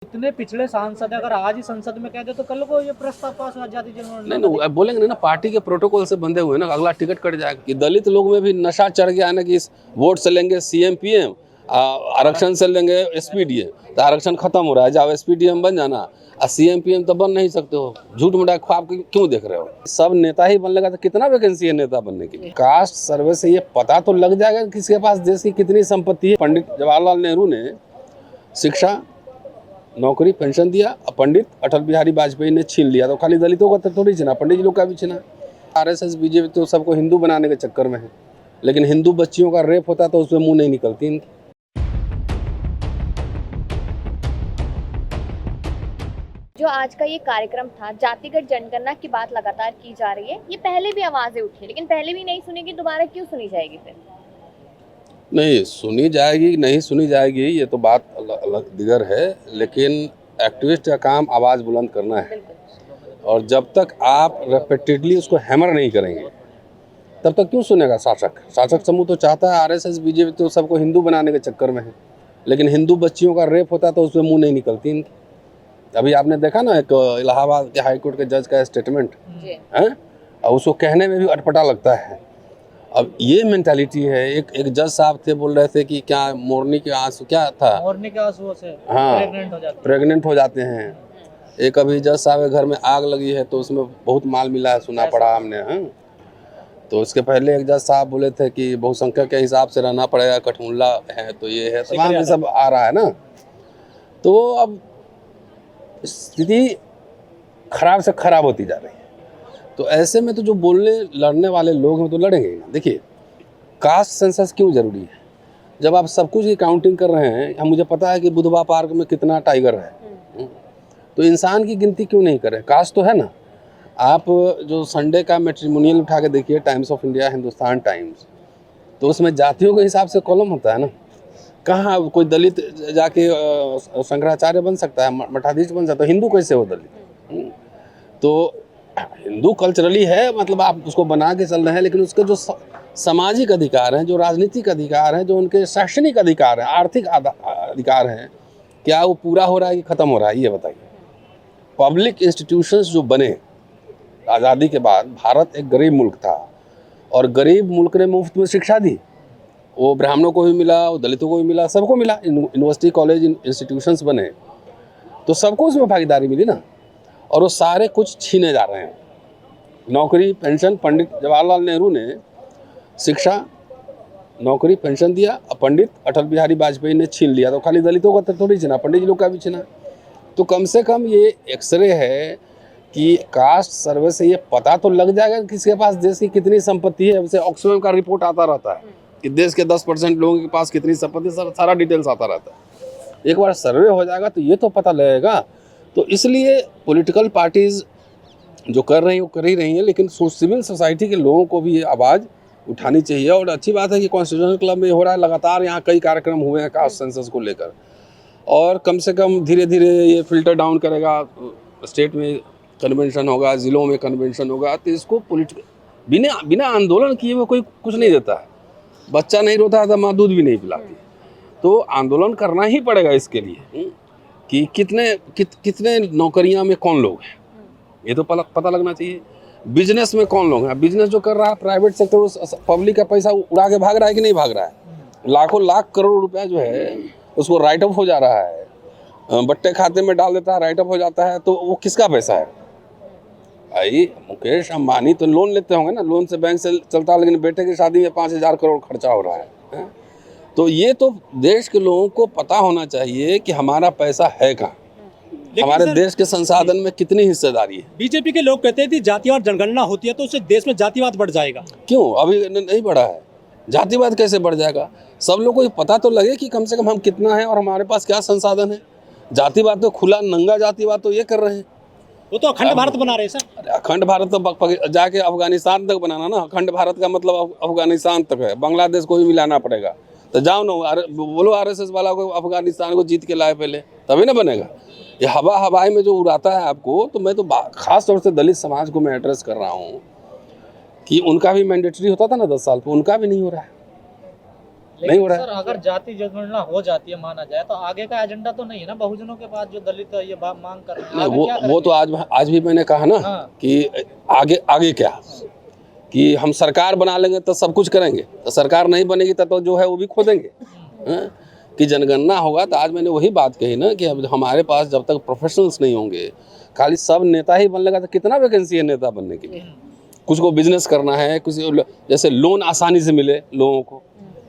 इतने पिछड़े सांसद अगर आज ही संसद में कह दे तो कल को ये प्रस्ताव पास हो जाती नहीं नहीं बोलेंगे ना, पार्टी के प्रोटोकॉल से बंधे हुए ना, अगला टिकट कट जाएगा कि दलित लोग में भी नशा चढ़ गया ना कि इस वोट से लेंगे सीएम पीएम, आरक्षण से लेंगे एसपीडीएम, तो आरक्षण खत्म हो रहा है, जाओ एसपीडीएम बन जाना, और सीएम पीएम तो बन नहीं सकते हो। झूठ मूठा ख्वाब क्यों देख रहे हो? सब नेता ही बन लेगा तो कितना वैकेंसी है नेता बनने की? कास्ट सर्वे से ये पता तो लग जाएगा कि किसके पास देश की कितनी संपत्ति है। पंडित जवाहरलाल नेहरू ने शिक्षा, नौकरी, पेंशन दिया, पंडित अटल बिहारी वाजपेयी ने छीन लिया, तो खाली दलितों का थोड़ी छीना, पंडित जी लोग का भी छीना। आरएसएस बीजेपी तो सबको हिंदू बनाने के चक्कर में है, लेकिन हिंदू बच्चियों का रेप होता तो उसमें मुंह नहीं निकलती इनकी। जो आज का ये कार्यक्रम था, जातिगत जनगणना की बात लगातार की जा रही है। ये पहले भी आवाजें उठी, लेकिन पहले भी नहीं सुनेगी, दोबारा क्यों सुनी जाएगी फिर? नहीं सुनी जाएगी, नहीं सुनी जाएगी, ये तो बात अलग दिगर है, लेकिन एक्टिविस्ट का काम आवाज़ बुलंद करना है। और जब तक आप रेपिटेडली उसको हैमर नहीं करेंगे तब तक क्यों सुनेगा शासक? शासक समूह तो चाहता है, आरएसएस बीजेपी तो सबको हिंदू बनाने के चक्कर में है, लेकिन हिंदू बच्चियों का रेप होता तो उसमें मुंह नहीं निकलती इनकी। अभी आपने देखा ना एक इलाहाबाद के हाईकोर्ट के जज का स्टेटमेंट है, और उसको कहने में भी अटपटा लगता है। अब ये मेंटालिटी है। एक जज साहब थे, बोल रहे थे कि क्या मोरनी के आंसू, क्या था, मोरनी के आंसुओं से हाँ प्रेग्नेंट हो जाते हैं। एक अभी जज साहब के घर में आग लगी है तो उसमें बहुत माल मिला है, सुना पड़ा हमने। हाँ, तो उसके पहले एक जज साहब बोले थे कि बहुसंख्यक के हिसाब से रहना पड़ेगा, कठमुल्ला है तो ये है, तमाम ये सब आ रहा है ना। तो अब स्थिति खराब से खराब होती जा रही है। तो ऐसे में तो जो बोलने लड़ने वाले लोग हैं तो लड़ेंगे। देखिए, कास्ट सेंसस क्यों जरूरी है? जब आप सब कुछ की काउंटिंग कर रहे हैं, हम मुझे पता है कि बुधवा पार्क में कितना टाइगर है, तो इंसान की गिनती क्यों नहीं करें? कास्ट तो है ना। आप जो संडे का मैट्रिमोनियल उठा के देखिए, times of India, Hindustan times, तो उसमें जातियों के हिसाब से कॉलम होता है ना। कहाँ कोई दलित जाके शंकराचार्य बन सकता है, मठाधीश बन सकता है? हिंदू कैसे हो दलित? तो हिंदू कल्चरली है, मतलब आप उसको बना के चल रहे हैं, लेकिन उसके जो सामाजिक अधिकार हैं, जो राजनीतिक अधिकार हैं, जो उनके शैक्षणिक अधिकार हैं, आर्थिक अधिकार हैं, क्या वो पूरा हो रहा है कि ख़त्म हो रहा है? ये बताइए। पब्लिक इंस्टीट्यूशंस जो बने आज़ादी के बाद, भारत एक गरीब मुल्क था और गरीब मुल्क ने मुफ्त में शिक्षा दी। वो ब्राह्मणों को भी मिला, वो दलितों को भी मिला, सबको मिला। यूनिवर्सिटी, कॉलेज, इंस्टीट्यूशंस बने तो सबको उसमें भागीदारी मिली ना। और वो सारे कुछ छीने जा रहे हैं। नौकरी, पेंशन, पंडित जवाहरलाल नेहरू ने शिक्षा, नौकरी, पेंशन दिया, पंडित अटल बिहारी वाजपेयी ने छीन लिया, तो खाली दलितों का थोड़ी छीना, पंडित जी लोग का भी छीना। तो कम से कम ये एक्सरे है कि कास्ट सर्वे से ये पता तो लग जाएगा कि किसके पास देश की कितनी संपत्ति है। जैसे ऑक्सफैम का रिपोर्ट आता रहता है कि देश के 10% लोगों के पास कितनी संपत्ति, सारा डिटेल्स आता रहता है। एक बार सर्वे हो जाएगा तो ये तो पता लगेगा। तो इसलिए पॉलिटिकल पार्टीज़ जो कर रही हैं वो कर ही रही हैं, लेकिन सिविल सोसाइटी के लोगों को भी ये आवाज़ उठानी चाहिए। और अच्छी बात है कि कॉन्स्टिट्यूशन क्लब में हो रहा है, लगातार यहाँ कई कार्यक्रम हुए हैं कास्ट सेंसस को लेकर, और कम से कम धीरे धीरे ये फिल्टर डाउन करेगा। स्टेट में कन्वेंशन होगा, ज़िलों में कन्वेंशन होगा, तो इसको बिना बिना आंदोलन किए हुए कोई कुछ नहीं देता है। बच्चा नहीं रोता तो माँ दूध भी नहीं पिलाती। तो आंदोलन करना ही पड़ेगा इसके लिए कि कितने नौकरियां में कौन लोग हैं, ये तो पता लगना चाहिए। बिजनेस में कौन लोग हैं? बिजनेस जो कर रहा है प्राइवेट सेक्टर, पब्लिक का पैसा उड़ा के भाग रहा है कि नहीं भाग रहा है? लाखों लाख करोड़ रुपया जो है उसको राइट ऑफ हो जा रहा है, बट्टे खाते में डाल देता है, राइट ऑफ हो जाता है। तो वो किसका पैसा है? भाई मुकेश अंबानी तो लोन लेते होंगे ना, लोन से बैंक से चलता है, लेकिन बेटे की शादी में 5,000 करोड़ खर्चा हो रहा है। तो ये तो देश के लोगों को पता होना चाहिए कि हमारा पैसा है कहाँ, हमारे देश के संसाधन में कितनी हिस्सेदारी है। बीजेपी के लोग कहते हैं कि जातिवाद जनगणना होती है तो उससे देश में जातिवाद बढ़ जाएगा। क्यों? अभी नहीं बढ़ा है। जातिवाद कैसे बढ़ जाएगा? सब लोगों को पता तो लगे कि कम से कम हम कितना है और हमारे पास क्या संसाधन है। जातिवाद तो खुला नंगा जातिवाद तो ये कर रहे हैं। वो तो अखंड भारत बना रहे हैं सर। अखंड भारत तो जाके अफगानिस्तान तक बनाना ना। अखंड भारत का मतलब अफगानिस्तान तक है, बांग्लादेश को भी मिलाना पड़ेगा। तो जाओ ना, बोलो आरएसएस वाला को अफगानिस्तान को जीत के लाए पहले, तभी ना बनेगा। ये हवाई में जो उड़ाता है आपको, तो मैं तो खास तौर से दलित समाज को मैं एड्रेस कर रहा हूँ कि उनका भी मैंडेटरी होता था ना 10 साल पर, उनका भी नहीं हो रहा है। नहीं हो रहा है। सर अगर जाति जनगणना हो जाती है माना जाए तो आगे का एजेंडा तो नहीं है ना बहुजनों के पास जो दलित ये मांग कर रहे हैं, आगे क्या वो तो आज भी मैंने कहा ना हाँ। कि आगे क्या कि हम सरकार बना लेंगे तो सब कुछ करेंगे, तो सरकार नहीं बनेगी तो जो है वो भी खो देंगे। हाँ? कि जनगणना होगा तो आज मैंने वही बात कही ना कि अब हमारे पास जब तक प्रोफेशनल्स नहीं होंगे, खाली सब नेता ही बन लेगा तो कितना वैकेंसी है नेता बनने के लिए। कुछ को बिजनेस करना है, कुछ जैसे लोन आसानी से मिले लोगों को,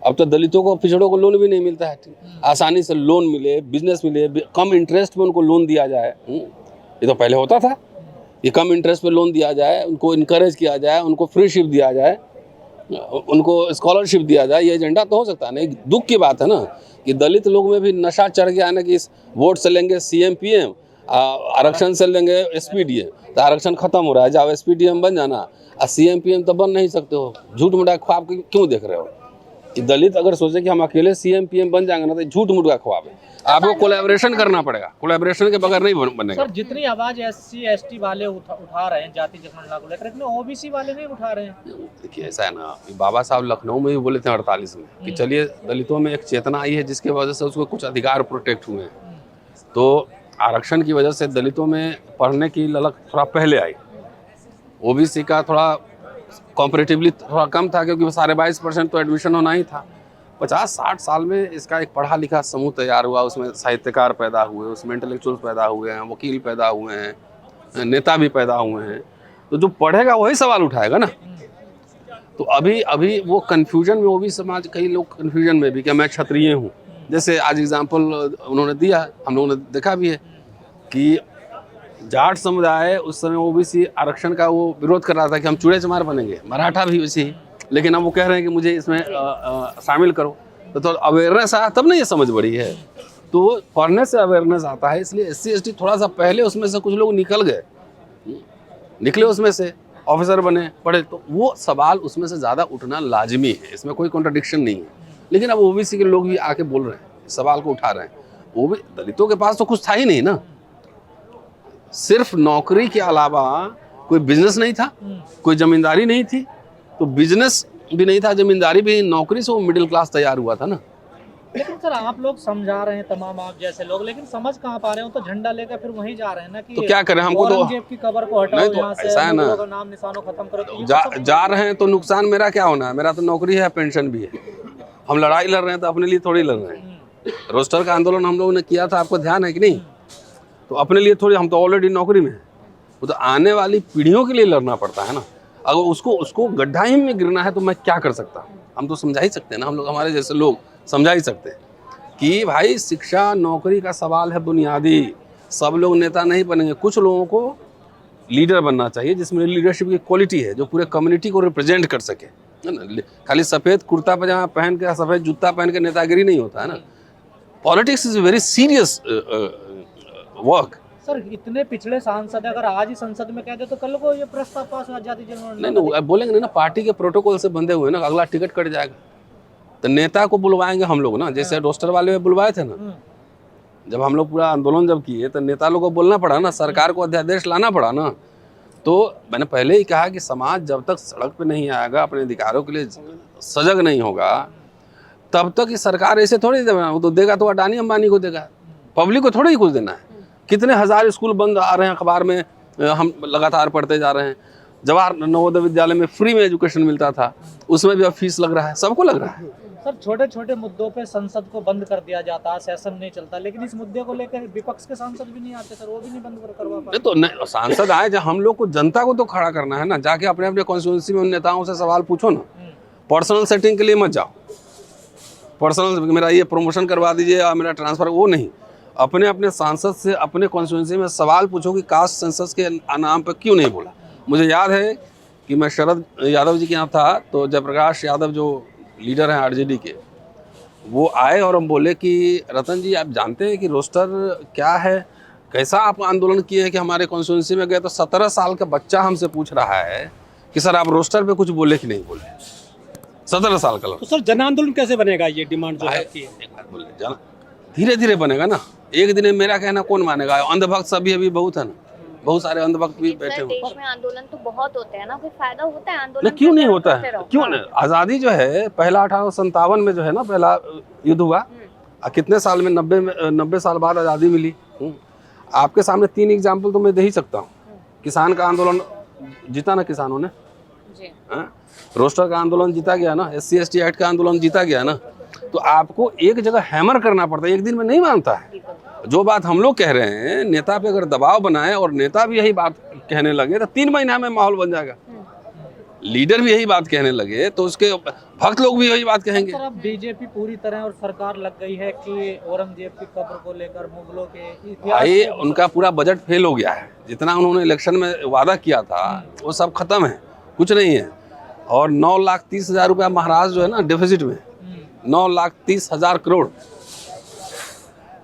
अब तो दलितों को पिछड़ों को लोन भी नहीं मिलता है, आसानी से लोन मिले, बिजनेस मिले, कम इंटरेस्ट में उनको लोन दिया जाए। ये तो पहले होता था, ये कम इंटरेस्ट पे लोन दिया जाए, उनको इनकरेज किया जाए, उनको फ्री शिप दिया जाए, उनको स्कॉलरशिप दिया जाए, ये एजेंडा तो हो सकता है। नहीं, दुख की बात है ना कि दलित लोग में भी नशा चढ़ गया ना कि इस वोट से लेंगे CM PM, आरक्षण से लेंगे SPDM, तो आरक्षण खत्म हो रहा है, जाओ SPDM बन जाना, CM PM तो बन नहीं सकते हो। झूठ मूठ ख्वाब क्यों देख रहे हो कि दलित अगर सोचे कि हम अकेले CM PM बन जाएंगे ना तो झूठ मूठ का ख्वाब है। आपको कोलैबोरेशन करना पड़ेगा, कोलैबोरेशन के बगैर नहीं बनेगा। सर जितनी आवाज SC ST वाले उठा रहे हैं जाति जनगणना को लेकर, इतने OBC वाले नहीं उठा रहे हैं। देखिए ऐसा है ना, बाबा साहब लखनऊ में भी बोले थे 48 में कि चलिए दलितों में एक चेतना आई है जिसकी वजह से उसको कुछ अधिकार प्रोटेक्ट हुए हैं। तो आरक्षण की वजह से दलितों में पढ़ने की ललक थोड़ा पहले आई, OBC का थोड़ा कॉम्परेटिवली थोड़ा कम था क्योंकि 22.5% तो एडमिशन होना ही था। 50-60 साल में इसका एक पढ़ा लिखा समूह तैयार हुआ, उसमें साहित्यकार पैदा हुए, उसमें इंटेलेक्चुअल पैदा हुए हैं, वकील पैदा हुए हैं, नेता भी पैदा हुए हैं। तो जो पढ़ेगा वही सवाल उठाएगा ना। तो अभी वो कन्फ्यूजन में, वो भी समाज, कई लोग कन्फ्यूजन में भी कि मैं क्षत्रिय हूँ। जैसे आज एग्जाम्पल उन्होंने दिया, हम लोगों ने देखा भी है कि जाट समुदाय उस समय OBC आरक्षण का वो विरोध कर रहा था कि हम चूड़े चमार बनेंगे, मराठा भी वैसे ही, लेकिन अब वो कह रहे हैं कि मुझे इसमें शामिल करो। तो अवेयरनेस आया तब ना ये समझ बढ़ी है। तो वो पढ़ने से अवेयरनेस आता है, इसलिए SC ST थोड़ा सा पहले उसमें से कुछ लोग निकले उसमें से, ऑफिसर बने, पढ़े, तो वो सवाल उसमें से ज़्यादा उठना लाजमी है, इसमें कोई कॉन्ट्रडिक्शन नहीं है। लेकिन अब OBC के लोग भी आके बोल रहे हैं, सवाल को उठा रहे हैं। वो भी दलितों के पास तो कुछ था ही नहीं ना, सिर्फ नौकरी के अलावा कोई बिजनेस नहीं था, कोई जमींदारी नहीं थी। तो बिजनेस भी नहीं था, जमींदारी भी, नौकरी से वो मिडिल क्लास तैयार हुआ था ना। लेकिन सर आप लोग समझा रहे हैं तमाम आप जैसे लोग, लेकिन समझ कहाँ पा रहे हो, तो झंडा लेकर फिर वहीं जा रहे हैं ना कि तो क्या करें, हमको तो औरंगजेब की कब्र को हटाओ, नहीं तो यहाँ से ऐसा है ना, मुगलों का नाम निशानों खत्म करो। तो जा रहे हैं तो नुकसान मेरा क्या होना है, मेरा तो नौकरी है, पेंशन भी है। हम लड़ाई लड़ रहे हैं तो अपने लिए थोड़ी लड़ रहे हैं। रोस्टर का आंदोलन हम लोगों ने किया था, आपको ध्यान है कि नहीं? तो अपने लिए थोड़ी, हम तो ऑलरेडी नौकरी में हैं। वो तो आने वाली पीढ़ियों के लिए लड़ना पड़ता है ना। अगर उसको गड्ढा ही में गिरना है तो मैं क्या कर सकता हूँ? हम तो समझा ही सकते हैं ना, हम लोग, हमारे जैसे लोग समझा ही सकते हैं कि भाई शिक्षा नौकरी का सवाल है बुनियादी। सब लोग नेता नहीं बनेंगे, कुछ लोगों को लीडर बनना चाहिए जिसमें लीडरशिप की क्वालिटी है, जो पूरे कम्युनिटी को रिप्रेजेंट कर सके, है ना। खाली सफ़ेद कुर्ता पजामा पहन के, सफ़ेद जूता पहन के नेतागिरी नहीं होता है ना। Politics is very serious work. Sir इतने पिछड़े सांसद अगर आज ही संसद में कह दे तो कल को ये प्रस्ताव पास हो जाति जनगणना। नहीं, बोलेंगे ना, पार्टी के प्रोटोकॉल से बंधे हुए ना, अगला टिकट कट जाएगा तो नेता को बुलवाएंगे हम लोग ना, जैसे रोस्टर वाले में बुलवाए थे ना। जब हम लोग पूरा आंदोलन जब किए तो नेता लोग को बोलना पड़ा ना, सरकार को अध्यादेश लाना पड़ा ना। तो मैंने पहले ही कहा कि समाज जब तक सड़क पे नहीं आएगा, अपने अधिकारों के लिए सजग नहीं होगा, तब तक ये सरकार ऐसे थोड़ी देगा। वो तो देगा तो अडानी अंबानी को देगा, पब्लिक को थोड़ा ही कुछ देना है। कितने हज़ार स्कूल बंद आ रहे हैं, अखबार में हम लगातार पढ़ते जा रहे हैं। जवाहर नवोदय विद्यालय में फ्री में एजुकेशन मिलता था, उसमें भी अब फीस लग रहा है, सबको लग रहा है। सर छोटे छोटे मुद्दों पे संसद को बंद कर दिया जाता है, सेशन नहीं चलता, लेकिन इस मुद्दे को लेकर विपक्ष के सांसद भी नहीं आते सर, वो भी नहीं बंद करवा पाते। तो नहीं, सांसद आए, जब हम लोग को जनता को तो खड़ा करना है ना, जाके अपने अपने कॉन्स्टिट्यूंसी में उन नेताओं से सवाल पूछो ना। पर्सनल सेटिंग के लिए मत जाओ, पर्सनल मेरा ये प्रमोशन करवा दीजिए या मेरा ट्रांसफर, वो नहीं। अपने अपने सांसद से अपने कॉन्स्टिट्यूंसी में सवाल पूछो कि कास्ट सेंसस के नाम पर क्यों नहीं बोला। मुझे याद है कि मैं शरद यादव जी के यहाँ था, तो जयप्रकाश यादव जो लीडर हैं RJD के, वो आए और हम बोले कि रतन जी आप जानते हैं कि रोस्टर क्या है, कैसा आप आंदोलन किए हैं कि हमारे कॉन्स्टिट्यूंसी में गए तो 17 साल का बच्चा हमसे पूछ रहा है कि सर आप रोस्टर पे कुछ बोले कि नहीं बोले। 17 साल का। तो सर जन आंदोलन कैसे बनेगा, ये डिमांड जो है? एक बात बोले, धीरे धीरे बनेगा ना, एक दिन में मेरा कहना कौन मानेगा? अंधभक्त सभी अभी बहुत है ना, बहुत सारे अंधभक्त भी सर, बैठे हुए। देश में आंदोलन तो बहुत होते हैं ना, कोई फायदा होता है आंदोलन नहीं, क्यों नहीं करते होता रहते है, रहो। क्यों हाँ। नहीं? आज़ादी जो है पहला 1857 में जो है ना पहला युद्ध हुआ, कितने साल में 90 साल बाद आज़ादी मिली। आपके सामने 3 एग्जाम्पल तो मैं दे ही सकता हूँ। किसान का आंदोलन जीता ना किसानों ने, जी। रोस्टर का आंदोलन जीता गया ना, SC ST एक्ट का आंदोलन जीता गया ना। तो आपको एक जगह हैमर करना पड़ता है, एक दिन में नहीं मानता है। जो बात हम लोग कह रहे हैं, नेता पे अगर दबाव बनाए और नेता भी यही बात कहने लगे तो 3 महीना में माहौल बन जाएगा। लीडर भी यही बात कहने लगे तो उसके भक्त लोग भी यही बात कहेंगे। सर, अब बीजेपी पूरी तरह और सरकार लग गई है कि औरंगजेब की कब्र को लेकर मुगलों के इतिहास भाई को- उनका पूरा बजट फेल हो गया है। जितना उन्होंने इलेक्शन में वादा किया था वो सब खत्म है, कुछ नहीं है। और 9,30,000 रुपया महाराष्ट्र जो है ना डेफिसिट में, 9,30,000 करोड़।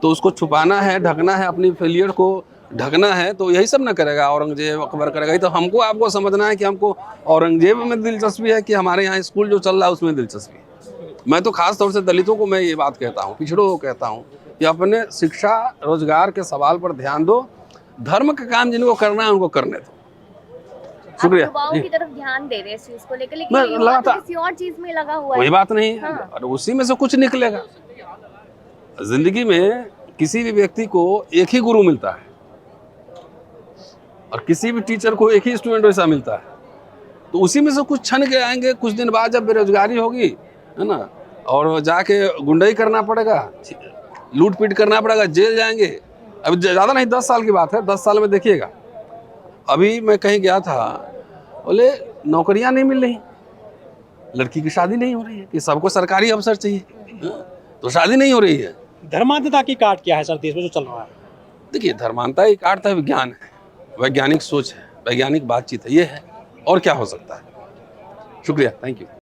तो उसको छुपाना है, ढकना है, अपनी फेलियर को ढकना है, तो यही सब ना करेगा। औरंगजेब अकबर करेगा। तो हमको आपको समझना है कि हमको औरंगजेब में दिलचस्पी है कि हमारे यहाँ स्कूल जो चल रहा है उसमें दिलचस्पी है। मैं तो खास तौर से दलितों को मैं ये बात कहता हूँ, पिछड़ों को कहता हूँ कि अपने शिक्षा रोजगार के सवाल पर ध्यान दो। धर्म का काम जिनको करना है उनको करने दो। शुक्रिया युवाओं जी। की तरफ ध्यान दे रहे हैं इस चीज को लेकर, लेकिन मैं युवा तो लगातार- किसी और चीज में लगा हुआ कोई है। बात नहीं है, हाँ। और उसी में से कुछ निकलेगा। जिंदगी में किसी भी व्यक्ति को एक ही गुरु मिलता है और किसी भी टीचर को एक ही स्टूडेंट वैसा मिलता है। तो उसी में से कुछ छन के आएंगे। कुछ दिन बाद जब बेरोजगारी होगी, है ना, और जाके गुंडाई करना पड़ेगा, लूट पीट करना पड़ेगा, जेल जाएंगे। अभी ज़्यादा नहीं, 10 साल की बात है, 10 साल में देखिएगा। अभी मैं कहीं गया था, बोले नौकरियां नहीं मिल रही, लड़की की शादी नहीं हो रही है कि सबको सरकारी अफसर चाहिए, तो शादी नहीं हो रही है। धर्मांधता की काट क्या है सर देश में जो चल रहा है? देखिए, धर्मांधता एक अर्थ है, विज्ञान है, वैज्ञानिक सोच है, वैज्ञानिक बातचीत है, ये है। और क्या हो सकता है। शुक्रिया, थैंक यू।